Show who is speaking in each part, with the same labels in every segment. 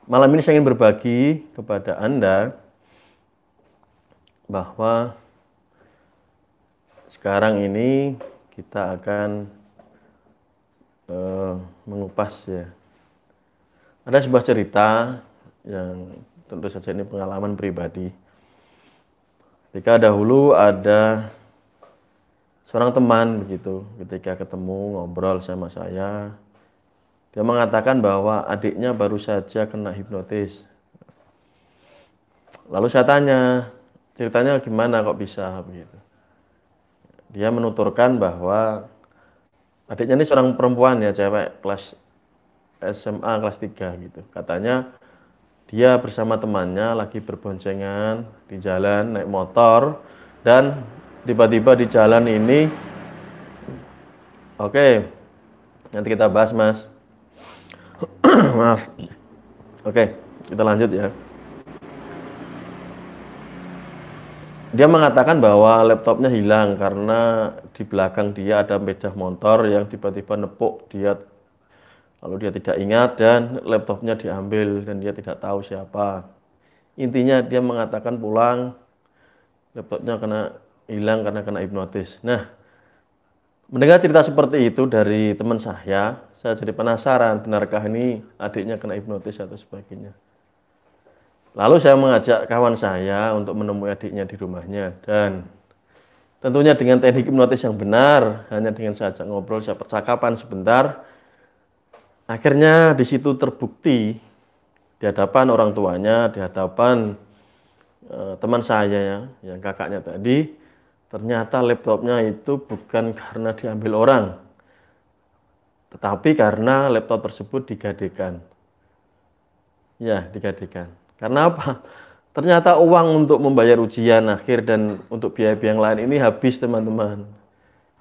Speaker 1: malam ini saya ingin berbagi kepada Anda bahwa sekarang ini kita akan mengupas ya. Ada sebuah cerita yang tentu saja ini pengalaman pribadi. Ketika dahulu ada seorang teman begitu, ketika ketemu ngobrol sama saya, dia mengatakan bahwa adiknya baru saja kena hipnotis. Lalu saya tanya, ceritanya gimana kok bisa begitu? Dia menuturkan bahwa adiknya ini seorang perempuan ya, cewek kelas SMA kelas 3 gitu. Katanya dia bersama temannya lagi berboncengan di jalan naik motor dan tiba-tiba di jalan ini, oke, nanti kita bahas Mas. Maaf. Oke, kita lanjut ya. Dia mengatakan bahwa laptopnya hilang karena di belakang dia ada sepeda motor yang tiba-tiba nepuk dia. Lalu dia tidak ingat dan laptopnya diambil dan dia tidak tahu siapa. Intinya dia mengatakan pulang, laptopnya kena hilang karena kena hipnotis. Nah, mendengar cerita seperti itu dari teman saya jadi penasaran, benarkah ini adiknya kena hipnotis atau sebagainya. Lalu saya mengajak kawan saya untuk menemui adiknya di rumahnya dan tentunya dengan teknik hipnotis yang benar, hanya dengan saya ajak ngobrol, saya percakapan sebentar, akhirnya di situ terbukti di hadapan orang tuanya, di hadapan teman saya ya, yang kakaknya tadi, ternyata laptopnya itu bukan karena diambil orang, tetapi karena laptop tersebut digadekan. Ya, digadekan. Karena apa? Ternyata uang untuk membayar ujian akhir dan untuk biaya-biaya yang lain ini habis teman-teman.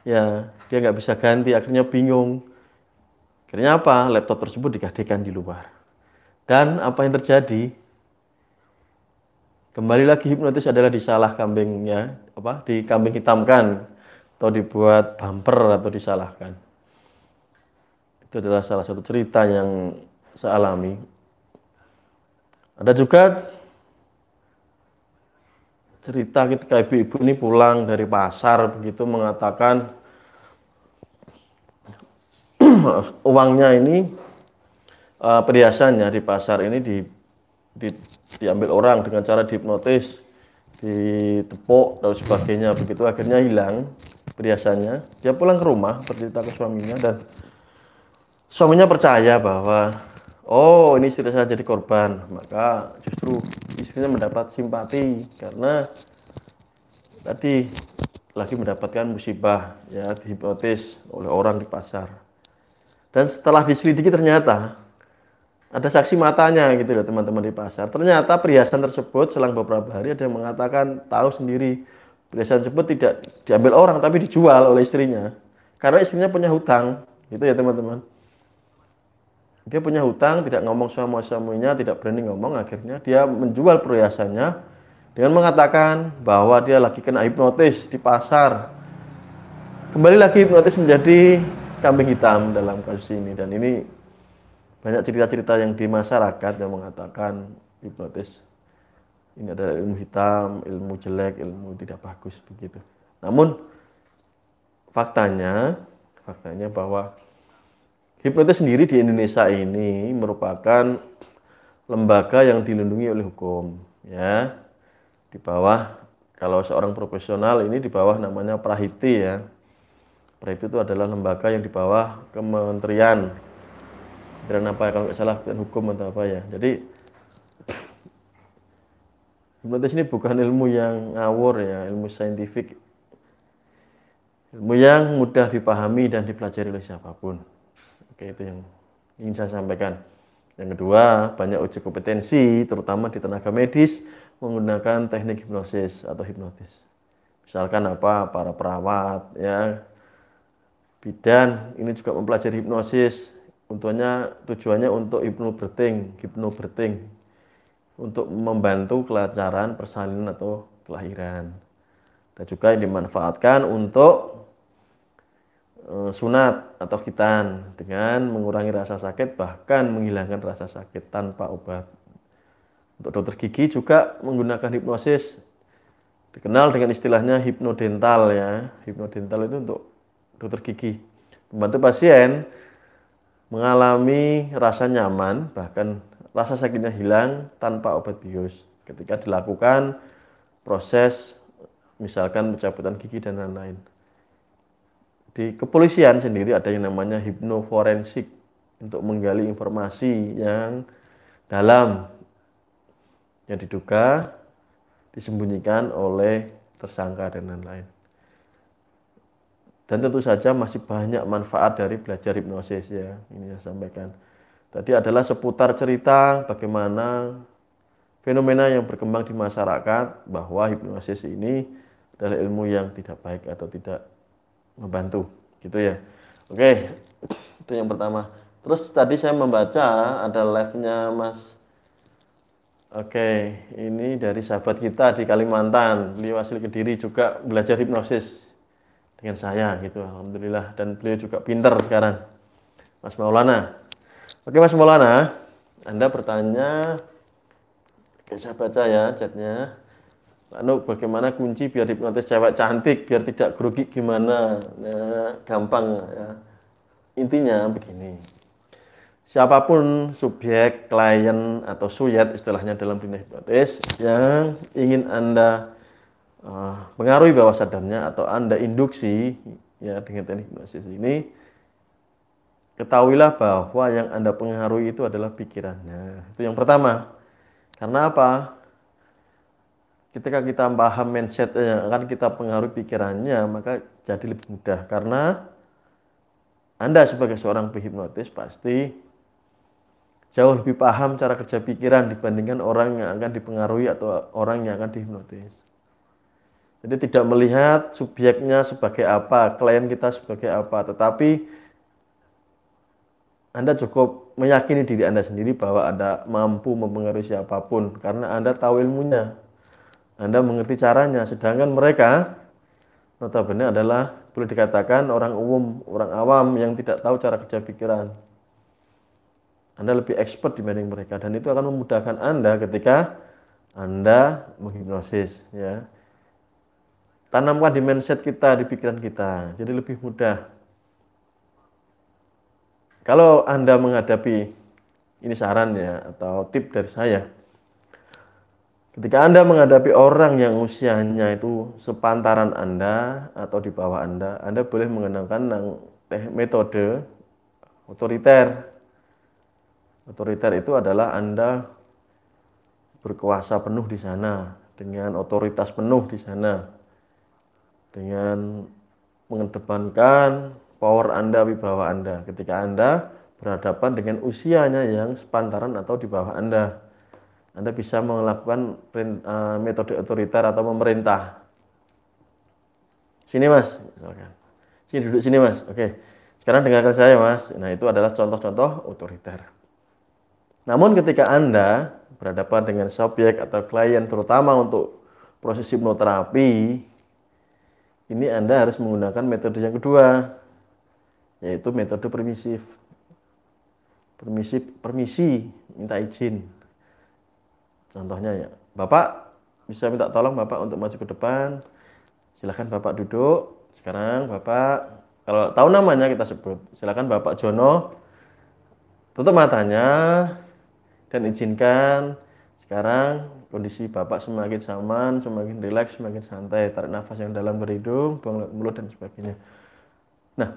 Speaker 1: Ya, dia nggak bisa ganti, akhirnya bingung. Akhirnya apa? Laptop tersebut digadekan di luar. Dan apa yang terjadi? Kembali lagi hipnotis adalah disalah kambing ya, dikambing hitamkan atau dibuat bumper atau disalahkan. Itu adalah salah satu cerita yang saya alami. Ada juga cerita ketika ibu-ibu ini pulang dari pasar begitu mengatakan uangnya ini perhiasannya di pasar ini diambil orang dengan cara dihipnotis, ditepuk dan sebagainya begitu, akhirnya hilang perhiasannya. Dia pulang ke rumah bercerita ke suaminya dan suaminya percaya bahwa oh ini istri saya jadi korban, maka justru istrinya mendapat simpati karena tadi lagi mendapatkan musibah ya, dihipnotis oleh orang di pasar. Dan setelah diselidiki ternyata ada saksi matanya gitu ya teman-teman di pasar. Ternyata perhiasan tersebut selang beberapa hari ada yang mengatakan tahu sendiri perhiasan tersebut tidak diambil orang tapi dijual oleh istrinya. Karena istrinya punya hutang, gitu ya teman-teman. Dia punya hutang, tidak ngomong sama suaminya, tidak berani ngomong, akhirnya dia menjual perhiasannya dengan mengatakan bahwa dia lagi kena hipnotis di pasar. Kembali lagi hipnotis menjadi kambing hitam dalam kasus ini, dan ini banyak cerita-cerita yang di masyarakat yang mengatakan hipnotis ini adalah ilmu hitam, ilmu jelek, ilmu tidak bagus begitu. Namun faktanya bahwa hipnotis sendiri di Indonesia ini merupakan lembaga yang dilindungi oleh hukum ya. Di bawah, kalau seorang profesional ini di bawah namanya Prahiti ya. Prahiti itu adalah lembaga yang di bawah Kementerian apa ya, kalau nggak salah hukum atau apa ya. Jadi hipnotis ini bukan ilmu yang ngawur ya, ilmu saintifik, ilmu yang mudah dipahami dan dipelajari oleh siapapun. Oke, itu yang ingin saya sampaikan. Yang kedua, banyak uji kompetensi terutama di tenaga medis menggunakan teknik hipnosis atau hipnotis. Misalkan apa, para perawat ya, bidan ini juga mempelajari hipnosis. Tujuannya untuk hipnobirthing, untuk membantu kelancaran persalinan atau kelahiran. Dan juga yang dimanfaatkan untuk sunat atau khitan dengan mengurangi rasa sakit bahkan menghilangkan rasa sakit tanpa obat. Untuk dokter gigi juga menggunakan hipnosis, dikenal dengan istilahnya hipnodental ya. Hipnodental itu untuk dokter gigi, membantu pasien mengalami rasa nyaman bahkan rasa sakitnya hilang tanpa obat bius ketika dilakukan proses misalkan pencabutan gigi dan lain-lain. Di kepolisian sendiri ada yang namanya hipnoforensik untuk menggali informasi yang dalam yang diduga disembunyikan oleh tersangka dan lain-lain. Dan tentu saja masih banyak manfaat dari belajar hipnosis ya. Ini saya sampaikan. Tadi adalah seputar cerita bagaimana fenomena yang berkembang di masyarakat bahwa hipnosis ini adalah ilmu yang tidak baik atau tidak membantu, gitu ya. Oke, itu yang pertama. Terus tadi saya membaca ada live-nya Mas. Oke, ini dari sahabat kita di Kalimantan. Beliau asli Kediri juga belajar hipnosis dengan saya gitu, alhamdulillah. Dan beliau juga pinter sekarang, Mas Maulana. Oke Mas Maulana, Anda bertanya, oke, saya baca ya chatnya. Lalu bagaimana kunci biar hipnotis cewek cantik, biar tidak grogi gimana? Nah, gampang ya. Intinya begini, siapapun subjek, klien, atau suyet istilahnya dalam dunia hipnotis yang ingin Anda pengaruhi bawah sadarnya atau Anda induksi ya dengan teknik hipnosis ini, ketahuilah bahwa yang Anda pengaruhi itu adalah pikirannya. Itu yang pertama. Karena apa? Ketika kita paham mindset yang akan kita pengaruhi pikirannya, maka jadi lebih mudah. Karena Anda sebagai seorang penghipnotis pasti jauh lebih paham cara kerja pikiran dibandingkan orang yang akan dipengaruhi atau orang yang akan dihipnotis. Jadi tidak melihat subjeknya sebagai apa, klien kita sebagai apa, tetapi Anda cukup meyakini diri Anda sendiri bahwa Anda mampu mempengaruhi siapapun karena Anda tahu ilmunya. Anda mengerti caranya, sedangkan mereka notabene adalah boleh dikatakan orang umum, orang awam yang tidak tahu cara kerja pikiran. Anda lebih expert dibanding mereka dan itu akan memudahkan Anda ketika Anda menghipnosis ya. Tanamkan di mindset kita, di pikiran kita, jadi lebih mudah. Kalau Anda menghadapi, ini saran ya atau tip dari saya, ketika Anda menghadapi orang yang usianya itu sepantaran Anda atau di bawah Anda boleh menggunakan metode otoriter. Otoriter itu adalah Anda berkuasa penuh di sana, dengan otoritas penuh di sana, dengan mengedepankan power Anda, wibawa Anda ketika Anda berhadapan dengan usianya yang sepantaran atau di bawah Anda. Anda bisa melakukan metode otoriter atau memerintah. Sini Mas, misalkan. Sini duduk sini Mas. Oke. Sekarang dengarkan saya Mas. Nah, itu adalah contoh-contoh otoriter. Namun ketika Anda berhadapan dengan subjek atau klien terutama untuk proses hipnoterapi, ini Anda harus menggunakan metode yang kedua, yaitu metode permisif. Permisi, minta izin. Contohnya ya, Bapak bisa minta tolong Bapak untuk maju ke depan. Silakan Bapak duduk. Sekarang Bapak, kalau tahu namanya kita sebut. Silakan Bapak Jono, tutup matanya dan izinkan. Sekarang kondisi Bapak semakin aman, semakin rileks, semakin santai. Tarik nafas yang dalam dari hidung, buang lewat mulut dan sebagainya. Nah,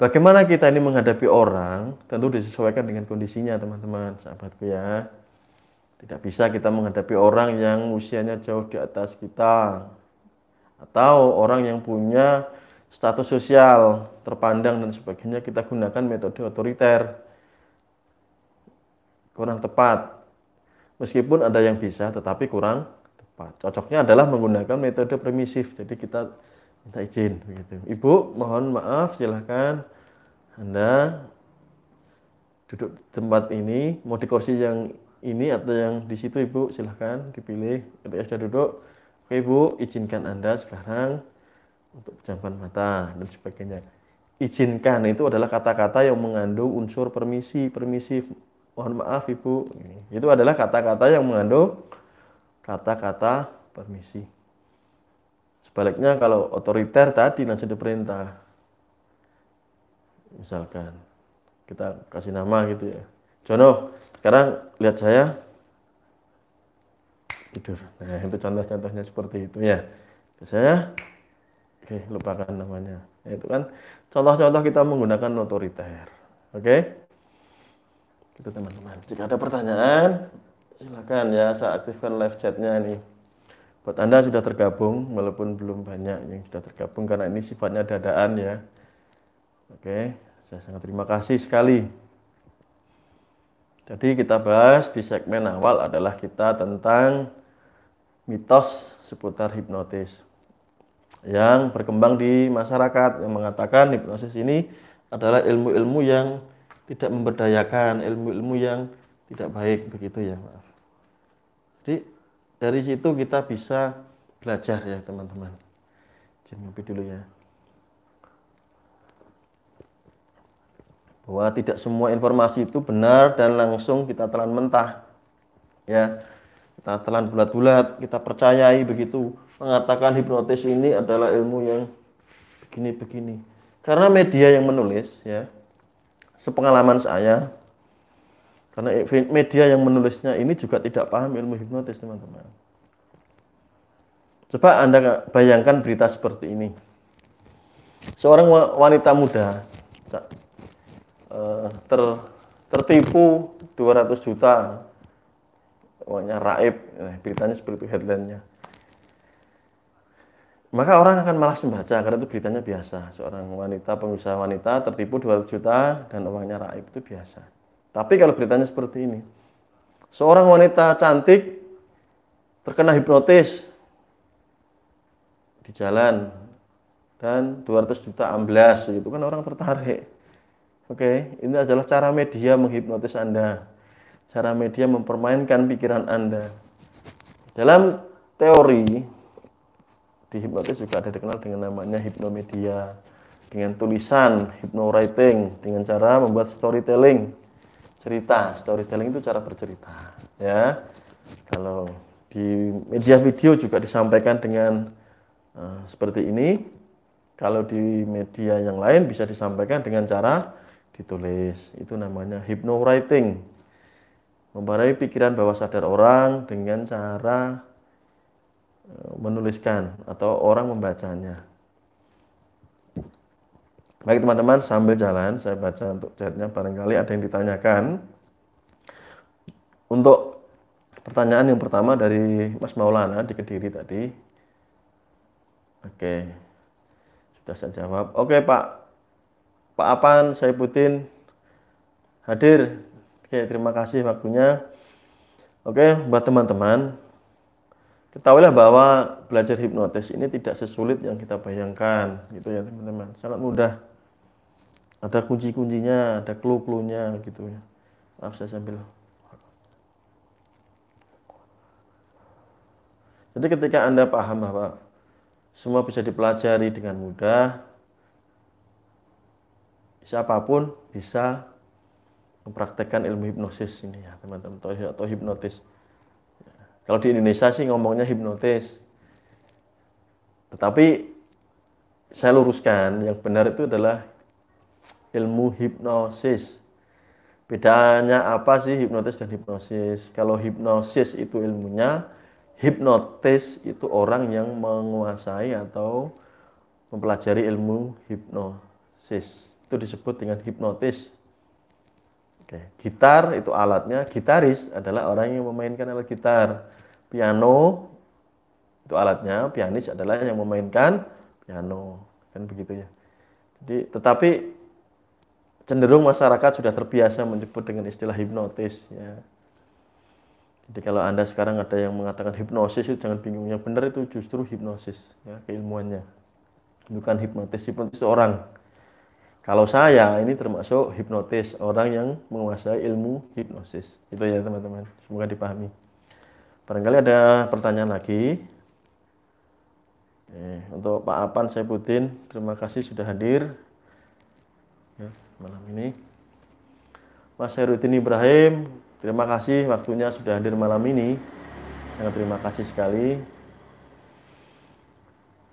Speaker 1: bagaimana kita ini menghadapi orang, tentu disesuaikan dengan kondisinya teman-teman, sahabatku ya. Tidak bisa kita menghadapi orang yang usianya jauh di atas kita atau orang yang punya status sosial terpandang dan sebagainya, kita gunakan metode otoriter. Kurang tepat. Meskipun ada yang bisa tetapi kurang tepat. Cocoknya adalah menggunakan metode permisif. Jadi kita minta izin begitu. Ibu, mohon maaf, silahkan Anda duduk di tempat ini, mau di kursi yang ini atau yang di situ Ibu, silahkan dipilih. Ketika sudah duduk, oke Ibu, izinkan Anda sekarang untuk pejaban mata dan sebagainya. Izinkan itu adalah kata-kata yang mengandung unsur permisi, permisi, mohon maaf ibu, itu adalah kata-kata yang mengandung kata-kata permisi. Sebaliknya kalau otoriter tadi langsung diperintah, misalkan kita kasih nama gitu ya, Jono, sekarang lihat saya tidur. Nah itu contoh-contohnya seperti itu ya. Saya, oke, lupakan namanya. Nah, itu kan contoh-contoh kita menggunakan otoriter. Oke, gitu teman-teman. Jika ada pertanyaan, silakan ya, saya aktifkan live chatnya nih. Buat Anda sudah tergabung, walaupun belum banyak yang sudah tergabung karena ini sifatnya dadaan ya. Oke, saya sangat terima kasih sekali. Jadi kita bahas di segmen awal adalah kita tentang mitos seputar hipnotis yang berkembang di masyarakat yang mengatakan hipnosis ini adalah ilmu-ilmu yang tidak memberdayakan, ilmu-ilmu yang tidak baik begitu ya, maaf. Jadi dari situ kita bisa belajar ya teman-teman. Jangan ngopi dulu ya. Bahwa tidak semua informasi itu benar dan langsung kita telan mentah. Ya, kita telan bulat-bulat, kita percayai begitu, mengatakan hipnotis ini adalah ilmu yang begini-begini. Karena media yang menulis ya, sepengalaman saya, karena media yang menulisnya ini juga tidak paham ilmu hipnotis teman-teman. Coba Anda bayangkan berita seperti ini. Seorang wanita muda tertipu 200 juta, uangnya raib, beritanya seperti itu headline-nya. Maka orang akan malas membaca karena itu beritanya biasa. Seorang wanita, pengusaha wanita tertipu 200 juta dan uangnya raib, itu biasa. Tapi kalau beritanya seperti ini, seorang wanita cantik terkena hipnotis di jalan dan 200 juta amblas, gitu kan orang tertarik. Oke, ini adalah cara media menghipnotis Anda. Cara media mempermainkan pikiran Anda. Dalam teori di hipnotis juga ada dikenal dengan namanya hipnomedia, dengan tulisan, hypnowriting, dengan cara membuat storytelling, cerita. Storytelling itu cara bercerita, ya. Kalau di media video juga disampaikan dengan seperti ini. Kalau di media yang lain bisa disampaikan dengan cara ditulis. Itu namanya hypnowriting. Mempengaruhi pikiran bawah sadar orang dengan cara menuliskan atau orang membacanya. Baik teman-teman, sambil jalan saya baca untuk chatnya, barangkali ada yang ditanyakan. Untuk pertanyaan yang pertama dari Mas Maulana di Kediri tadi. Oke, sudah saya jawab. Oke Pak Apan Saipuddin hadir. Oke, terima kasih waktunya. Oke, buat teman-teman, ketahuilah bahwa belajar hipnotis ini tidak sesulit yang kita bayangkan, gitu ya teman-teman. Sangat mudah. Ada kunci-kuncinya, ada clue-cluenya, gitu ya. Maaf saya sambil. Jadi ketika Anda paham bahwa semua bisa dipelajari dengan mudah, siapapun bisa mempraktekkan ilmu hipnosis ini ya teman-teman, atau hipnotis. Kalau di Indonesia sih ngomongnya hipnotis. Tetapi saya luruskan, yang benar itu adalah ilmu hipnosis. Bedanya apa sih hipnotis dan hipnosis? Kalau hipnosis itu ilmunya, hipnotis itu orang yang menguasai atau mempelajari ilmu hipnosis. Itu disebut dengan hipnotis. Oke. Gitar itu alatnya, gitaris adalah orang yang memainkan alat gitar. Piano itu alatnya, pianis adalah yang memainkan piano. Kan begitu ya. Jadi, tetapi cenderung masyarakat sudah terbiasa menyebut dengan istilah hipnotis ya. Jadi kalau Anda sekarang ada yang mengatakan hipnosis, itu jangan bingung. Yang benar itu justru hipnosis ya, keilmuannya. Bukan hipnotis, hipnotis orang. Kalau saya ini termasuk hipnotis, orang yang menguasai ilmu hipnosis. Itu ya teman-teman, semoga dipahami. Barangkali ada pertanyaan lagi. Untuk Pak Apan Saifuddin, terima kasih sudah hadir ya, malam ini. Mas Heruddin Ibrahim, terima kasih waktunya sudah hadir malam ini. Sangat terima kasih sekali.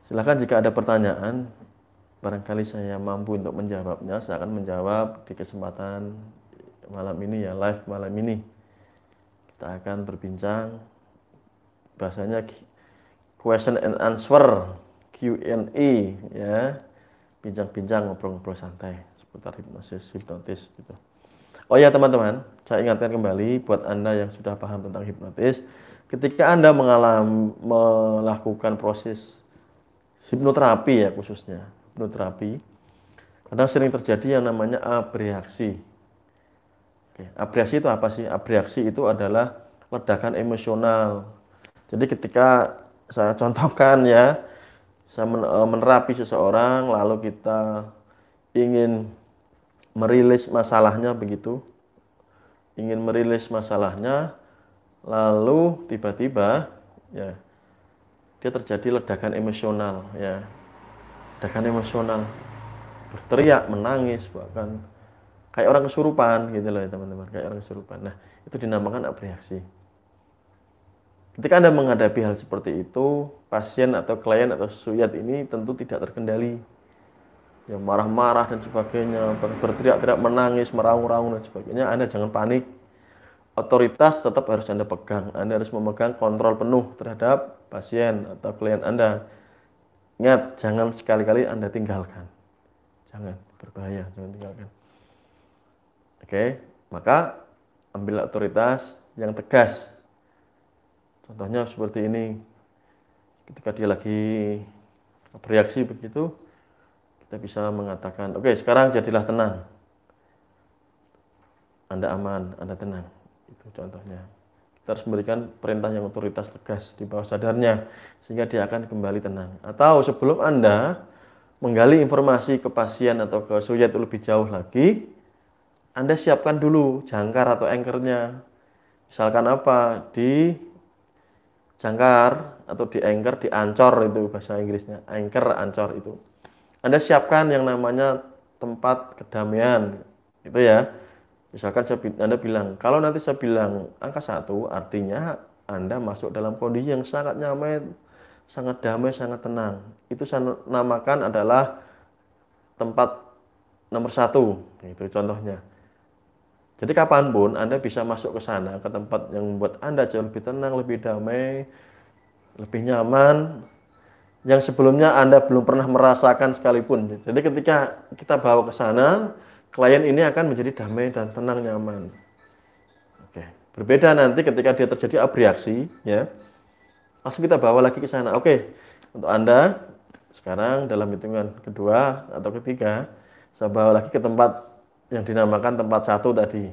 Speaker 1: Silakan jika ada pertanyaan, barangkali saya mampu untuk menjawabnya. Saya akan menjawab di kesempatan malam ini ya, live malam ini. Kita akan berbincang, bahasanya question and answer, Q&A ya, bincang-bincang, ngobrol-ngobrol santai seputar hipnotis gitu. Oh ya teman-teman, saya ingatkan kembali buat Anda yang sudah paham tentang hipnotis, ketika Anda melakukan proses hipnoterapi ya, khususnya hipnoterapi, kadang sering terjadi yang namanya abreaksi. Oke, abreaksi itu apa sih? Abreaksi itu adalah ledakan emosional. Jadi ketika saya contohkan ya, saya menerapi seseorang, lalu kita ingin merilis masalahnya begitu, ingin merilis masalahnya, lalu tiba-tiba ya dia terjadi ledakan emosional ya, ledakan emosional, berteriak, menangis, bahkan kayak orang kesurupan gitu loh ya teman-teman, kayak orang kesurupan. Nah itu dinamakan abreaksi. Ketika Anda menghadapi hal seperti itu, pasien atau klien atau suyat ini tentu tidak terkendali. Ya marah-marah dan sebagainya, berteriak-teriak, menangis, meraung-raung dan sebagainya. Anda jangan panik. Otoritas tetap harus Anda pegang. Anda harus memegang kontrol penuh terhadap pasien atau klien Anda. Ingat, jangan sekali-kali Anda tinggalkan. Jangan, berbahaya, jangan tinggalkan. Oke, maka ambil otoritas yang tegas. Contohnya seperti ini, ketika dia lagi bereaksi begitu, kita bisa mengatakan, oke, sekarang jadilah tenang. Anda aman, Anda tenang. Itu contohnya. Kita harus memberikan perintah yang otoritas tegas di bawah sadarnya, sehingga dia akan kembali tenang. Atau sebelum Anda menggali informasi ke pasien atau ke suyat lebih jauh lagi, Anda siapkan dulu jangkar atau anchornya. Misalkan apa? Di jangkar atau di anchor, di ancor itu bahasa Inggrisnya, anchor, ancor itu. Anda siapkan yang namanya tempat kedamaian, itu ya. Misalkan Anda bilang, kalau nanti saya bilang angka 1, artinya Anda masuk dalam kondisi yang sangat nyaman, sangat damai, sangat tenang. Itu saya namakan adalah tempat nomor 1, itu contohnya. Jadi kapanpun Anda bisa masuk ke sana, ke tempat yang membuat Anda jauh lebih tenang, lebih damai, lebih nyaman, yang sebelumnya Anda belum pernah merasakan sekalipun. Jadi ketika kita bawa ke sana, klien ini akan menjadi damai dan tenang, nyaman. Oke. Berbeda nanti ketika dia terjadi abreaksi, ya, langsung kita bawa lagi ke sana. Oke, untuk Anda sekarang dalam hitungan kedua atau ketiga, saya bawa lagi ke tempat yang dinamakan tempat 1 tadi.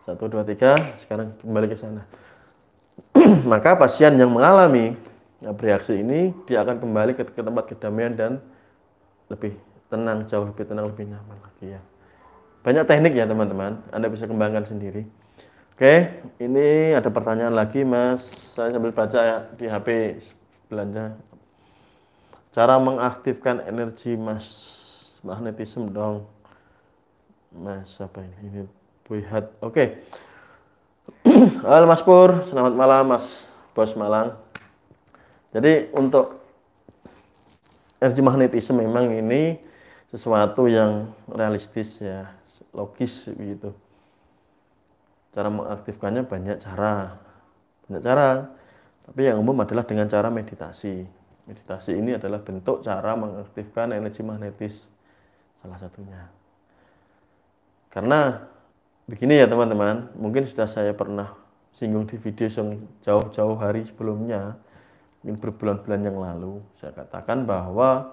Speaker 1: 1, 2, 3, sekarang kembali ke sana. Maka pasien yang mengalami bereaksi ini, dia akan kembali ke tempat kedamaian dan lebih tenang, jauh lebih tenang, lebih nyaman lagi ya. Banyak teknik ya teman-teman, Anda bisa kembangkan sendiri. Oke, ini ada pertanyaan lagi Mas, saya sambil baca ya di HP belanja. Cara mengaktifkan energi magnetisme dong. Mas apa ini? Buihat. Oke. Halo Mas Pur, selamat malam Mas Bos Malang. Jadi untuk energi magnetisme memang ini sesuatu yang realistis ya, logis begitu. Cara mengaktifkannya banyak cara. Tapi yang umum adalah dengan cara meditasi. Meditasi ini adalah bentuk cara mengaktifkan energi magnetis salah satunya. Karena begini ya teman-teman, mungkin sudah saya pernah singgung di video yang jauh-jauh hari sebelumnya, mungkin berbulan-bulan yang lalu, saya katakan bahwa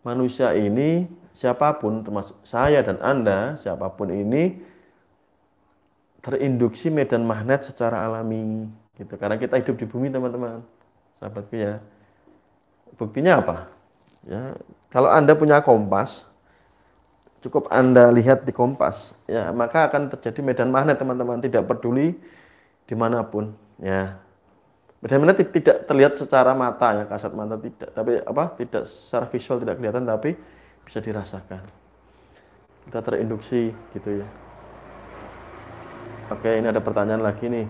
Speaker 1: manusia ini, siapapun, termasuk saya dan Anda, siapapun ini, terinduksi medan magnet secara alami. Gitu. Karena kita hidup di bumi teman-teman, sahabatku ya. Buktinya apa? Ya, kalau Anda punya kompas, cukup Anda lihat di kompas, ya maka akan terjadi medan magnet teman-teman, tidak peduli dimanapun, ya. Benar-benar tidak terlihat secara mata ya, kasat mata tidak, tapi tidak secara visual tidak kelihatan, tapi bisa dirasakan. Kita terinduksi gitu ya. Oke, ini ada pertanyaan lagi nih.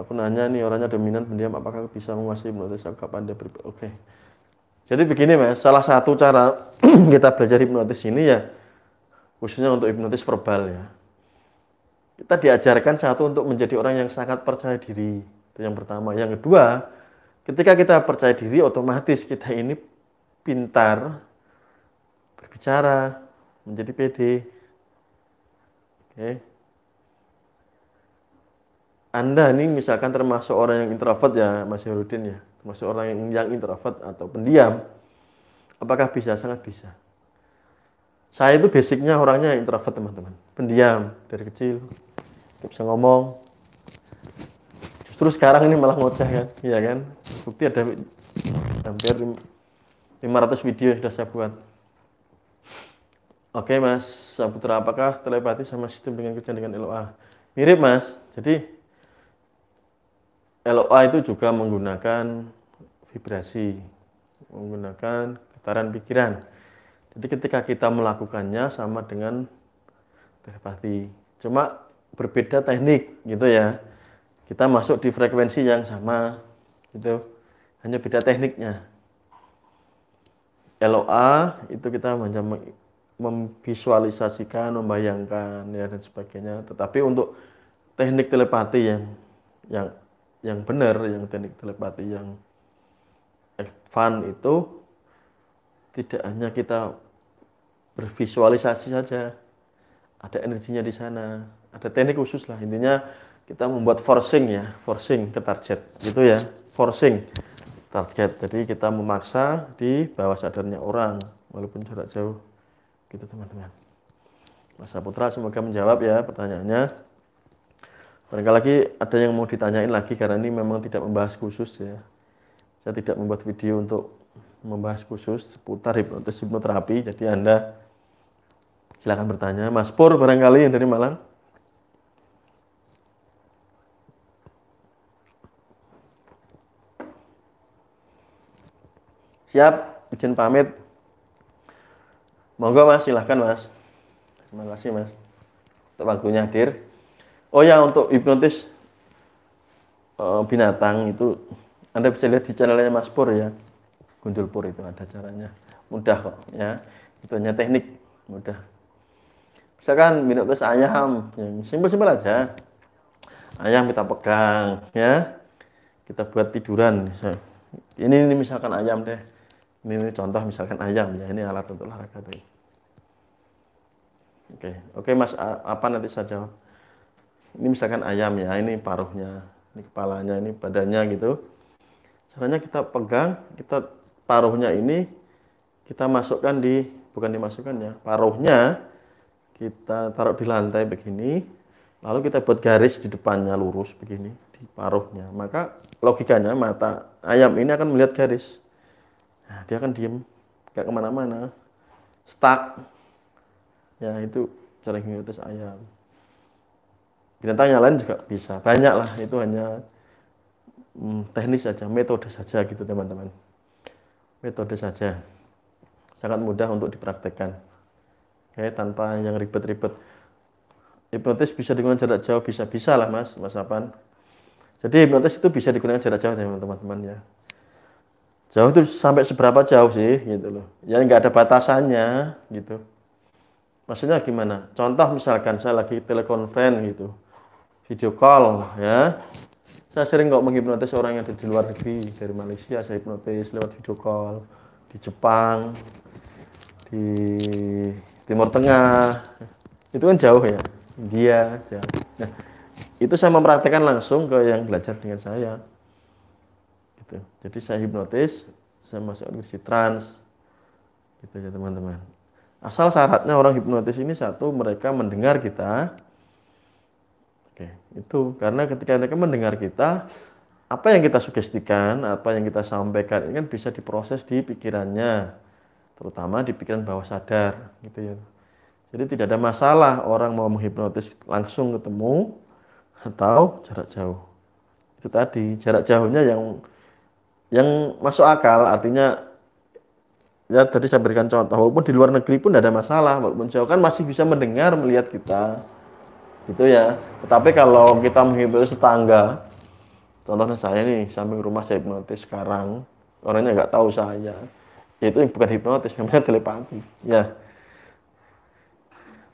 Speaker 1: Aku nanya nih, orangnya dominan pendiam, apakah bisa menguasai hipnotis? Kapan dia Oke. Jadi begini Mas, salah satu cara kita belajar hipnotis ini ya, khususnya untuk hipnotis verbal ya. Kita diajarkan satu untuk menjadi orang yang sangat percaya diri. Itu yang pertama. Yang kedua, ketika kita percaya diri, otomatis kita ini pintar berbicara, menjadi pede. Oke. Anda ini misalkan termasuk orang yang introvert ya, Mas Herudin ya, termasuk orang yang introvert atau pendiam, apakah bisa? Sangat bisa. Saya itu basicnya orangnya introvert teman-teman, pendiam dari kecil, tidak bisa ngomong. Justru sekarang ini malah ngoceh kan, iya kan? Bukti ada hampir 500 video yang sudah saya buat. Oke Mas Saputra, apakah telepati sama sistem dengan kerja dengan LOA? Mirip Mas, jadi LOA itu juga menggunakan vibrasi, menggunakan getaran pikiran. Jadi ketika kita melakukannya sama dengan telepati, cuma berbeda teknik gitu ya. Kita masuk di frekuensi yang sama gitu, hanya beda tekniknya. LOA itu kita memvisualisasikan, membayangkan ya dan sebagainya. Tetapi untuk teknik telepati yang benar, yang teknik telepati yang advance itu tidak hanya kita bervisualisasi saja, ada energinya di sana, ada teknik khusus lah. Intinya kita membuat forcing ya, forcing ke target gitu ya, forcing target. Jadi kita memaksa di bawah sadarnya orang walaupun jarak jauh gitu teman-teman. Mas Saputra semoga menjawab ya pertanyaannya. Barangkali lagi ada yang mau ditanyain lagi, karena ini memang tidak membahas khusus ya. Saya tidak membuat video untuk membahas khusus seputar hipnotis hipnoterapi. Jadi Anda silakan bertanya. Mas Pur barangkali yang dari Malang. Siap, izin pamit. Monggo Mas, silahkan Mas. Terima kasih Mas untuk waktunya hadir. Oh ya, untuk hipnotis binatang itu Anda bisa lihat di channelnya Mas Pur ya, Gundul Pur, itu ada caranya, mudah kok ya, itu hanya teknik mudah. Misalkan hipnotis ayam, yang simpel-simpel aja, ayam kita pegang ya, kita buat tiduran. Ini misalkan ayam deh, ini contoh misalkan ayam ya, ini alat untuk olahraga deh. Oke Mas, apa nanti saya jawab. Ini misalkan ayam ya, ini paruhnya, ini kepalanya, ini badannya gitu. Caranya kita pegang, kita paruhnya ini kita masukkan bukan dimasukkan ya, paruhnya kita taruh di lantai begini, lalu kita buat garis di depannya lurus begini di paruhnya. Maka logikanya mata ayam ini akan melihat garis. Nah, dia akan diem, gak kemana-mana, stuck. Ya itu cara hipnotis ayam. Binatang yang lain juga bisa, banyak lah, itu hanya teknis saja, metode saja gitu teman-teman. Metode saja, sangat mudah untuk dipraktekkan. Oke, tanpa yang ribet-ribet. Hipnotis bisa digunakan jarak jauh, bisa lah Mas Apan. Jadi hipnotis itu bisa digunakan jarak jauh teman-teman ya. Jauh itu sampai seberapa jauh sih gitu loh. Ya nggak ada batasannya gitu. Maksudnya gimana? Contoh misalkan saya lagi telekonferensi gitu, video call ya. Saya sering kok menghipnotis orang yang ada di luar negeri, dari Malaysia saya hipnotis lewat video call, di Jepang, di Timur Tengah. Itu kan jauh ya, India jauh. Nah, itu saya mempraktekkan langsung ke yang belajar dengan saya. Gitu. Jadi saya hipnotis, saya masuk kondisi trans. Gitu ya teman-teman. Asal syaratnya orang hipnotis ini satu, mereka mendengar kita. Oke, itu karena ketika mereka mendengar kita, apa yang kita sugestikan, apa yang kita sampaikan ini kan bisa diproses di pikirannya, terutama di pikiran bawah sadar, gitu ya. Jadi tidak ada masalah orang mau menghipnotis langsung ketemu atau jarak jauh. itu tadi jarak jauhnya yang masuk akal, artinya ya tadi saya berikan contoh, walaupun di luar negeri pun tidak ada masalah, walaupun jauh kan masih bisa mendengar, melihat kita, gitu ya. Tetapi kalau kita menghipnotis tetangga, contohnya saya nih, samping rumah saya hipnotis sekarang, orangnya nggak tahu saya, itu bukan hipnotis, namanya telepati, ya,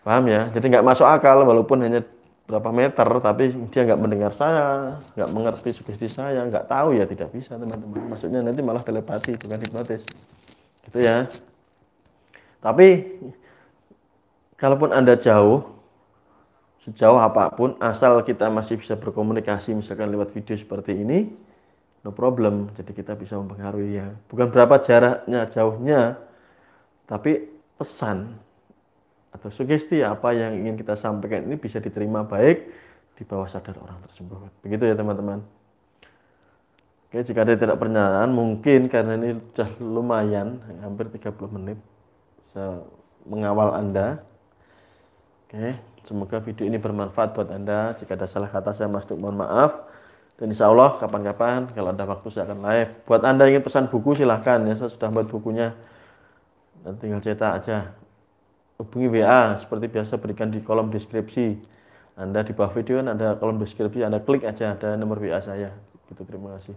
Speaker 1: paham ya? Jadi nggak masuk akal, walaupun hanya berapa meter, tapi dia nggak mendengar saya, nggak mengerti sugesti saya, nggak tahu ya tidak bisa teman-teman. Maksudnya nanti malah telepati, bukan hipnotis, gitu ya. Tapi kalaupun Anda jauh, sejauh apapun, asal kita masih bisa berkomunikasi, misalkan lewat video seperti ini, no problem. Jadi kita bisa mempengaruhi ya. Bukan berapa jaraknya, jauhnya, tapi pesan atau sugesti apa yang ingin kita sampaikan ini bisa diterima baik di bawah sadar orang tersebut. Begitu ya teman-teman. Oke, jika ada tidak pertanyaan, mungkin karena ini sudah lumayan, hampir 30 menit, bisa mengawal Anda. Oke, semoga video ini bermanfaat buat Anda. Jika ada salah kata saya Mas Duk mohon maaf. Dan insya Allah kapan-kapan kalau ada waktu saya akan live. Buat Anda yang ingin pesan buku silahkan ya, saya sudah buat bukunya. Dan tinggal cetak aja. Hubungi WA seperti biasa, berikan di kolom deskripsi. Anda di bawah video ada kolom deskripsi, Anda klik aja, ada nomor WA saya. Gitu, terima kasih.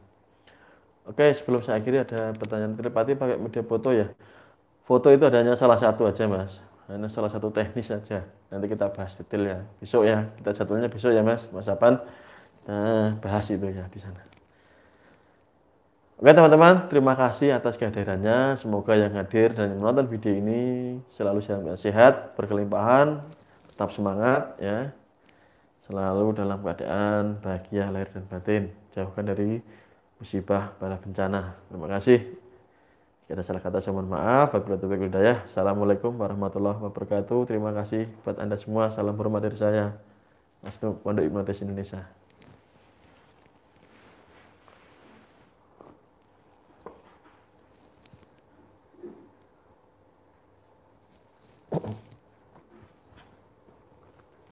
Speaker 1: Oke, sebelum saya akhiri ada pertanyaan, telepati pakai media foto ya. Foto itu adanya salah satu aja Mas, hanya salah satu teknis saja. Nanti kita bahas detail ya. Besok ya, kita jadwalnya besok ya Mas Apan. Nah, bahas itu ya di sana. Oke teman-teman, terima kasih atas kehadirannya. Semoga yang hadir dan yang menonton video ini selalu sehat, berkelimpahan, tetap semangat ya. Selalu dalam keadaan bahagia lahir dan batin. Jauhkan dari musibah bala bencana. Terima kasih. Jika ada salah kata saya mohon maaf. Wabillahi hidayah. Assalamualaikum warahmatullahi wabarakatuh. Terima kasih buat Anda semua. Salam hormat dari saya, Mas Nuk, Pondok Hipnotis Indonesia.